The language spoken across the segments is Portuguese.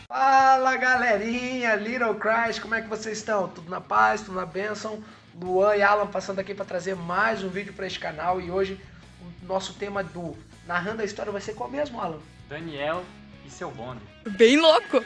Fala galerinha, Little Christ, como é que vocês estão? Tudo na paz, tudo na bênção? Luan e Alan passando aqui para trazer mais um vídeo para este canal e hoje o nosso tema do Narrando a História vai ser qual mesmo, Alan? Daniel e seu bonde. Bem louco!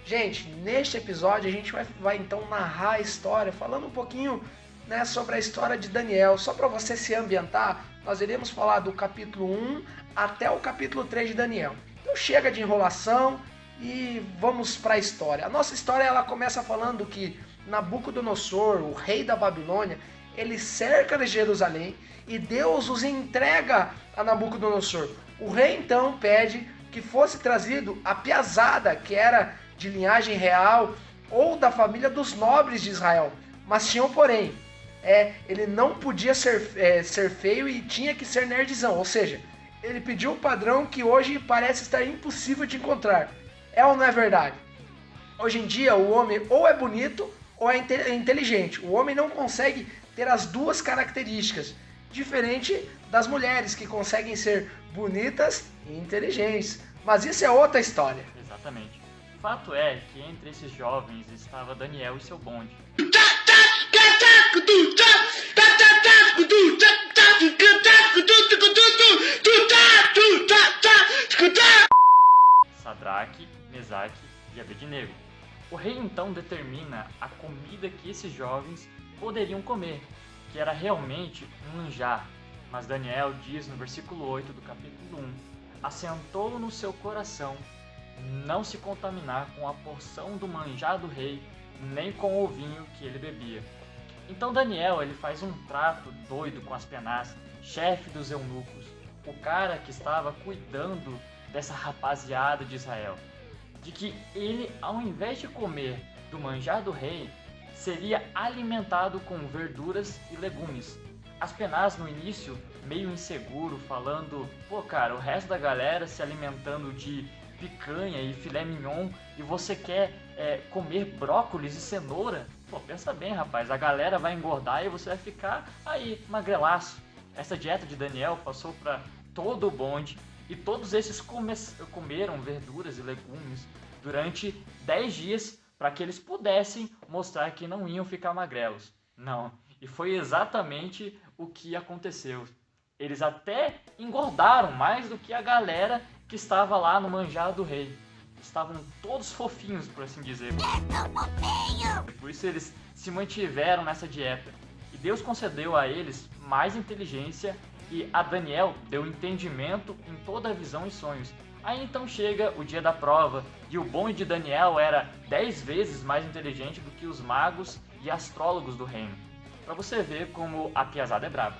Gente, neste episódio a gente vai então narrar a história, falando um pouquinho, né, sobre a história de Daniel. Só para você se ambientar, nós iremos falar do capítulo 1 até o capítulo 3 de Daniel. Então chega de enrolação e vamos para a história. A nossa história ela começa falando que Nabucodonosor, o rei da Babilônia, ele cerca de Jerusalém e Deus os entrega a Nabucodonosor. O rei então pede que fosse trazido a piazada, que era de linhagem real ou da família dos nobres de Israel. Mas tinha um porém, ele não podia ser feio e tinha que ser nerdzão, ou seja, ele pediu um padrão que hoje parece estar impossível de encontrar. É ou não é verdade? Hoje em dia o homem ou é bonito ou é inteligente. O homem não consegue ter as duas características, diferente das mulheres que conseguem ser bonitas e inteligentes. Mas isso é outra história. Exatamente. Fato é que entre esses jovens estava Daniel e seu bonde. Sadraque, Mesaque e Abednego. O rei então determina a comida que esses jovens poderiam comer, que era realmente um manjar. Mas Daniel diz no versículo 8 do capítulo 1, assentou no seu coração não se contaminar com a porção do manjar do rei, nem com o vinho que ele bebia. Então Daniel ele faz um trato doido com Aspenaz, chefe dos eunucos, o cara que estava cuidando dessa rapaziada de Israel, de que ele, ao invés de comer do manjar do rei, seria alimentado com verduras e legumes. Aspenaz no início, meio inseguro, falando, pô cara, o resto da galera se alimentando de picanha e filé mignon e você quer comer brócolis e cenoura? Pô, pensa bem rapaz, a galera vai engordar e você vai ficar aí, magrelaço. Essa dieta de Daniel passou para todo o bonde e todos esses comeram verduras e legumes durante 10 dias para que eles pudessem mostrar que não iam ficar magrelos. Não, e foi exatamente o que aconteceu. Eles até engordaram mais do que a galera que estava lá no manjar do rei. Estavam todos fofinhos, por assim dizer. Por isso eles se mantiveram nessa dieta. E Deus concedeu a eles mais inteligência e a Daniel deu entendimento em toda a visão e sonhos. Aí então chega o dia da prova e o bonde de Daniel era 10 vezes mais inteligente do que os magos e astrólogos do reino. Para você ver como a piazada é braba.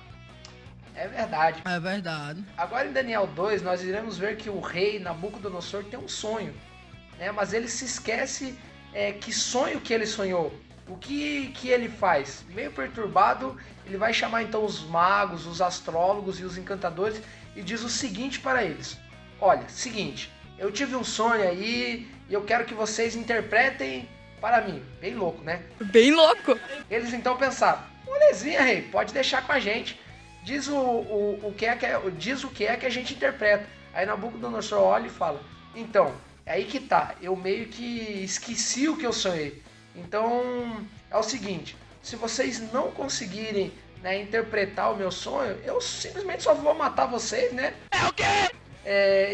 É verdade. É verdade. Agora em Daniel 2 nós iremos ver que o rei Nabucodonosor tem um sonho, né? Mas ele se esquece que sonho que ele sonhou. O que ele faz? Meio perturbado, ele vai chamar então os magos, os astrólogos e os encantadores e diz o seguinte para eles: olha, seguinte, eu tive um sonho aí e eu quero que vocês interpretem para mim. Bem louco, né? Bem louco! Eles então pensaram: molezinha, rei, pode deixar com a gente. Diz o que é que a gente interpreta. Aí Nabucodonosor olha e fala: então, é aí que tá, eu meio que esqueci o que eu sonhei. Então, é o seguinte, se vocês não conseguirem, né, interpretar o meu sonho, eu simplesmente só vou matar vocês, né? É o quê?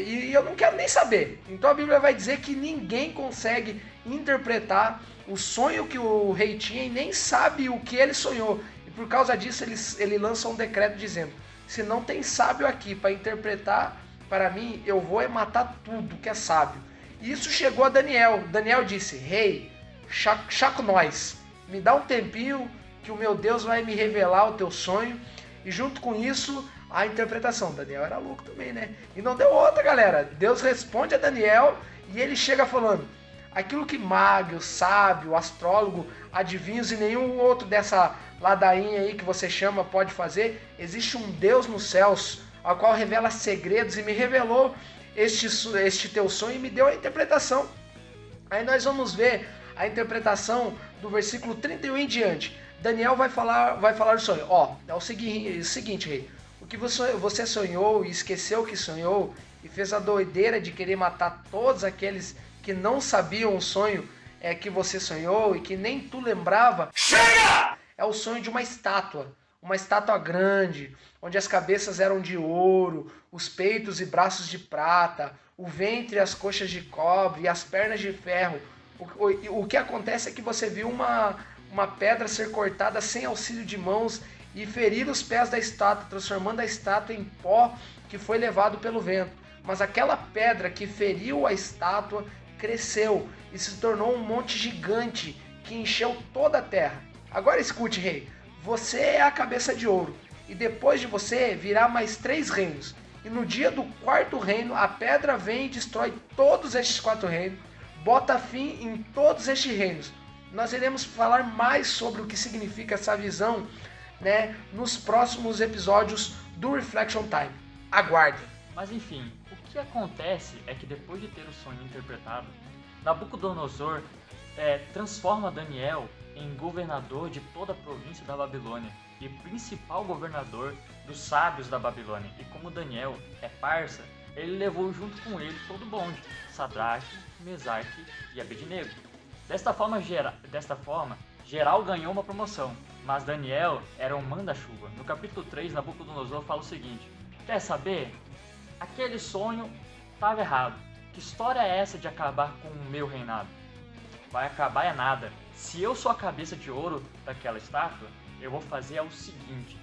E eu não quero nem saber. Então a Bíblia vai dizer que ninguém consegue interpretar o sonho que o rei tinha e nem sabe o que ele sonhou. E por causa disso ele lança um decreto dizendo: se não tem sábio aqui para interpretar para mim, eu vou matar tudo que é sábio. E isso chegou a Daniel. Daniel disse: rei, chaco nós, me dá um tempinho que o meu Deus vai me revelar o teu sonho. E junto com isso, a interpretação. Daniel era louco também, né? E não deu outra, galera. Deus responde a Daniel e ele chega falando: Aquilo que mago, sábio, astrólogo, adivinhos e nenhum outro dessa ladainha aí que você chama pode fazer, existe um Deus nos céus, ao qual revela segredos e me revelou este teu sonho e me deu a interpretação. Aí nós vamos ver a interpretação do versículo 31 em diante. Daniel vai falar o sonho. É o seguinte, rei. O que você sonhou e esqueceu que sonhou e fez a doideira de querer matar todos aqueles que não sabiam o sonho que você sonhou e que nem tu lembrava. Chega! É o sonho de uma estátua grande, onde as cabeças eram de ouro, os peitos e braços de prata, o ventre e as coxas de cobre e as pernas de ferro. O que acontece é que você viu uma pedra ser cortada sem auxílio de mãos e ferir os pés da estátua, transformando a estátua em pó que foi levado pelo vento. Mas aquela pedra que feriu a estátua cresceu e se tornou um monte gigante que encheu toda a terra. Agora escute, rei, você é a cabeça de ouro e depois de você virá mais 3 reinos. E no dia do 4º reino, a pedra vem e destrói todos estes 4 reinos, bota fim em todos estes reinos. Nós iremos falar mais sobre o que significa essa visão, né, nos próximos episódios do Reflection Time. Aguarde! Mas enfim, o que acontece é que depois de ter o sonho interpretado, Nabucodonosor transforma Daniel em governador de toda a província da Babilônia e principal governador dos sábios da Babilônia. E como Daniel é parça, ele levou junto com ele todo o bonde, Sadraque, Mesaque e Abednego. Desta forma, geral ganhou uma promoção, mas Daniel era um manda-chuva. No capítulo 3, Nabucodonosor fala o seguinte: quer saber? Aquele sonho estava errado. Que história é essa de acabar com o meu reinado? Vai acabar é nada. Se eu sou a cabeça de ouro daquela estátua, eu vou fazer o seguinte: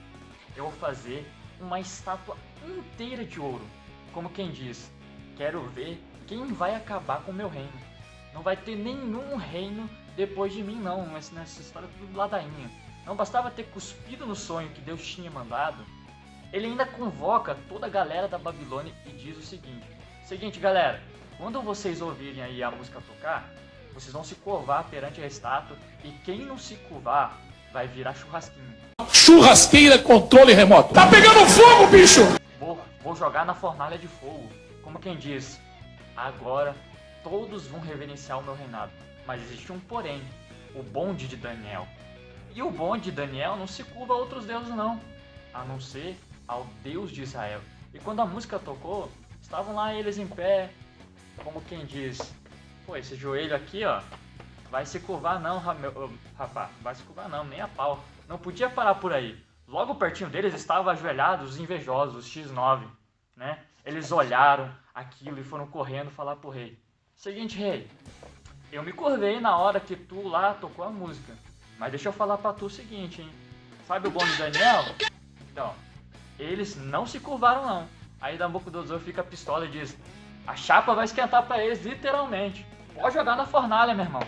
eu vou fazer uma estátua inteira de ouro. Como quem diz, quero ver quem vai acabar com o meu reino. Não vai ter nenhum reino depois de mim não, nessa história tudo ladainha. Não bastava ter cuspido no sonho que Deus tinha mandado, ele ainda convoca toda a galera da Babilônia e diz o seguinte galera, quando vocês ouvirem aí a música tocar, vocês vão se curvar perante a estátua e quem não se curvar vai virar churrasquinho. Churrasqueira, controle remoto. Tá pegando fogo, bicho! Vou jogar na fornalha de fogo. Como quem diz, agora todos vão reverenciar o meu reinado. Mas existe um porém, o bonde de Daniel. E o bonde de Daniel não se curva a outros deuses não, a não ser ao Deus de Israel. E quando a música tocou, estavam lá eles em pé, como quem diz, pô, esse joelho aqui, ó, vai se curvar não, rapaz, vai se curvar não, nem a pau. Não podia parar por aí. Logo pertinho deles estavam ajoelhados os invejosos, os X9, né? Eles olharam aquilo e foram correndo falar pro rei. Seguinte, rei, eu me curvei na hora que tu lá tocou a música. Mas deixa eu falar pra tu o seguinte, hein? Sabe o bom de Daniel? Então, eles não se curvaram não. Aí Nabucodonosor fica pistola e diz, a chapa vai esquentar pra eles, literalmente. Pode jogar na fornalha, meu irmão.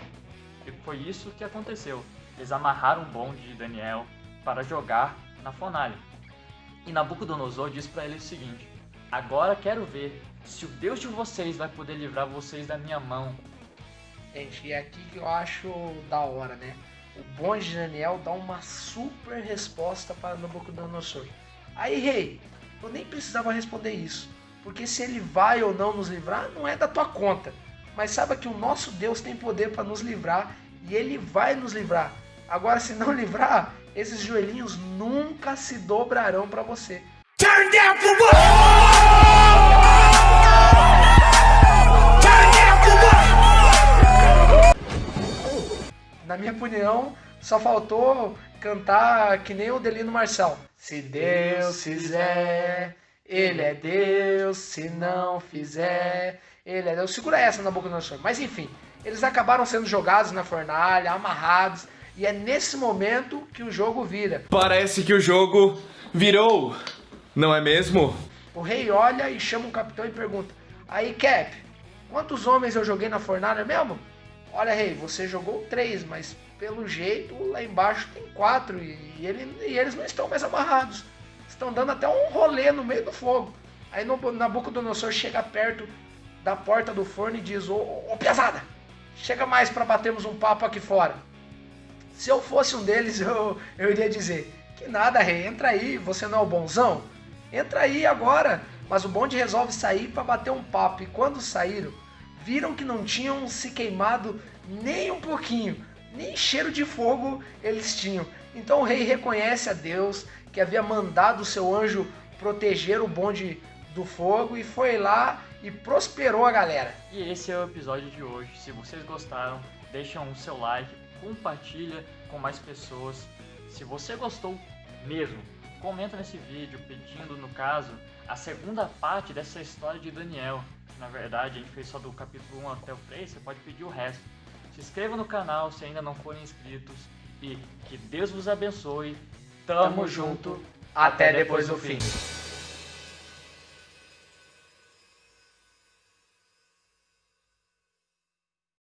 E foi isso que aconteceu. Eles amarraram o bonde de Daniel para jogar na fornalha. E Nabucodonosor diz para eles o seguinte, agora quero ver se o Deus de vocês vai poder livrar vocês da minha mão. Gente, e é aqui que eu acho da hora, né? O bonde de Daniel dá uma super resposta para Nabucodonosor. Aí, rei, eu nem precisava responder isso, porque se ele vai ou não nos livrar, não é da tua conta. Mas saiba que o nosso Deus tem poder para nos livrar e ele vai nos livrar. Agora, se não livrar, esses joelhinhos nunca se dobrarão para você. Turn down for what? Turn down for what? Na minha opinião, só faltou cantar que nem o Delino Marçal. Se Deus fizer, ele é Deus. Se não fizer, ele é Deus. Segura essa na boca do nosso. Mas enfim, eles acabaram sendo jogados na fornalha, amarrados. E é nesse momento que o jogo vira. Parece que o jogo virou, não é mesmo? O rei olha e chama o capitão e pergunta, aí Cap, quantos homens eu joguei na fornalha mesmo? Olha rei, você jogou 3, mas pelo jeito lá embaixo tem 4 e eles não estão mais amarrados. Estão dando até um rolê no meio do fogo. Aí Nabucodonosor chega perto da porta do forno e diz, ô pesada, chega mais para batermos um papo aqui fora. Se eu fosse um deles, eu iria dizer, que nada, rei, entra aí, você não é o bonzão? Entra aí agora. Mas o bonde resolve sair para bater um papo, e quando saíram, viram que não tinham se queimado nem um pouquinho, nem cheiro de fogo eles tinham. Então o rei reconhece a Deus, que havia mandado o seu anjo proteger o bonde do fogo, e foi lá e prosperou a galera. E esse é o episódio de hoje. Se vocês gostaram, deixam o seu like, compartilha com mais pessoas. Se você gostou mesmo, comenta nesse vídeo pedindo, no caso, a segunda parte dessa história de Daniel. Na verdade, a gente fez só do capítulo 1 até o 3, você pode pedir o resto. Se inscreva no canal se ainda não forem inscritos e que Deus vos abençoe. Tamo junto. Até depois do fim.